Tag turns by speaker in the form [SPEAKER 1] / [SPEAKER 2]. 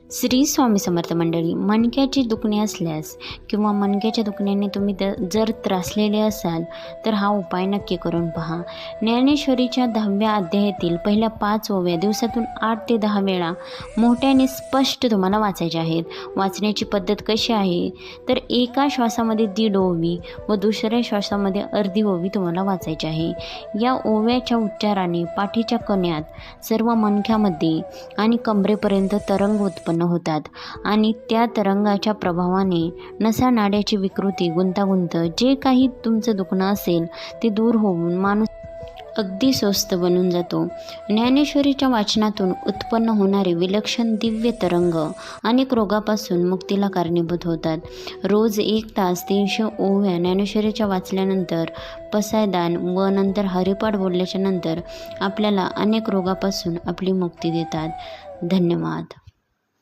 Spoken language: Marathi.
[SPEAKER 1] श्री स्वामी समर्थ मंडळी, मणक्याची दुखणे असल्यास किंवा मणक्याच्या दुखण्याने तुम्ही जर त्रासलेले असाल तर हा उपाय नक्की करून पहा. ज्ञानेश्वरीच्या 10व्या अध्यायातील पहिल्या 5 ओव्या दिवसातून 8 ते 10 वेळा मोठ्याने स्पष्ट तुम्हाला वाचायच्या आहेत. वाचण्याची पद्धत कशी आहे तर एका श्वासामध्ये 1.5 ओवी व दुसऱ्या श्वासामध्ये अर्धी ओवी तुम्हाला वाचायची आहे. या ओव्याच्या उच्चाराने पाठीच्या कण्यात सर्व मणक्यामध्ये आणि कमरेपर्यंत तरंग उत्पन्न होतात आणि त्या तरंगाच्या प्रभावाने नसा नाड्याची विकृती, गुंतागुंत, जे काही तुमचं दुखणं असेल ते दूर होऊन माणूस अगदी स्वस्थ बनून जातो. ज्ञानेश्वरीच्या वाचनातून उत्पन्न होणारे विलक्षण दिव्य तरंग अनेक रोगापासून मुक्तीला कारणीभूत होतात. रोज 1 तास 300 ओव्या ज्ञानेश्वरीच्या वाचल्यानंतर, पसायदान व नंतर हरिपाठ बोलल्याच्या नंतर आपल्याला अनेक रोगापासून आपली मुक्ती देतात. धन्यवाद.